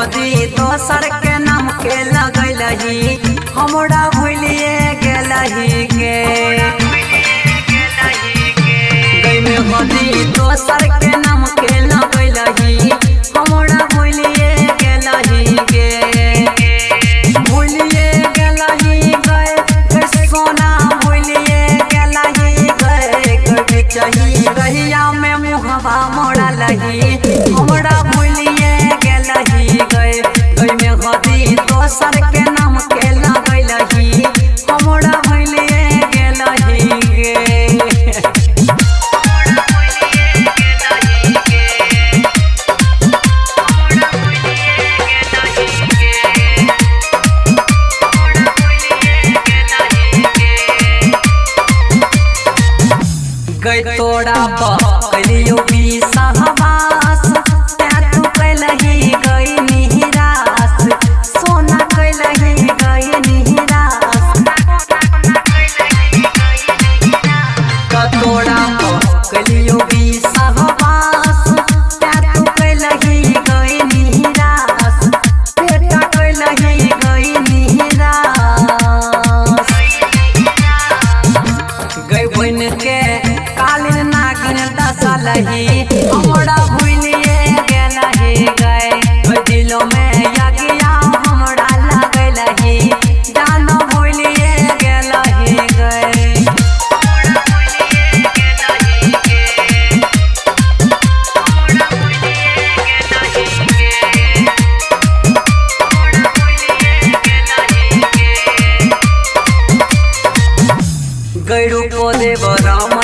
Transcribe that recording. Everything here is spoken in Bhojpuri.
हदी दोसर के नाम के लगैलही हमरा भूलिए गेलही के गई में हदी दोसर के नाम के लगैलही हमरा भूलिए गेलही के भूलिए गेलही गए सोना भूलिए गेलही गए कभी चाहिए गहिया में मुहवा मोड़ा लही हमरा भूलिए गेलही गए गई में हदी दोसर के नाम के लगैलही हमरा भूलिए गेलही गे गई तोड़ा बकलियो भी सहवास तू कैलही गई निराश सोना कैलही गई निराश तोड़ा बकलियो भी सहवास तू कैलही गई निराश बेटा कैलही गई निराश गई बन के कालिन नागिन दसलही हमरा भूलिए गेलही गए दिलों में यज्ञा हमरा लगलही जानो भूलिए गेलही गए गई रूपो देव राम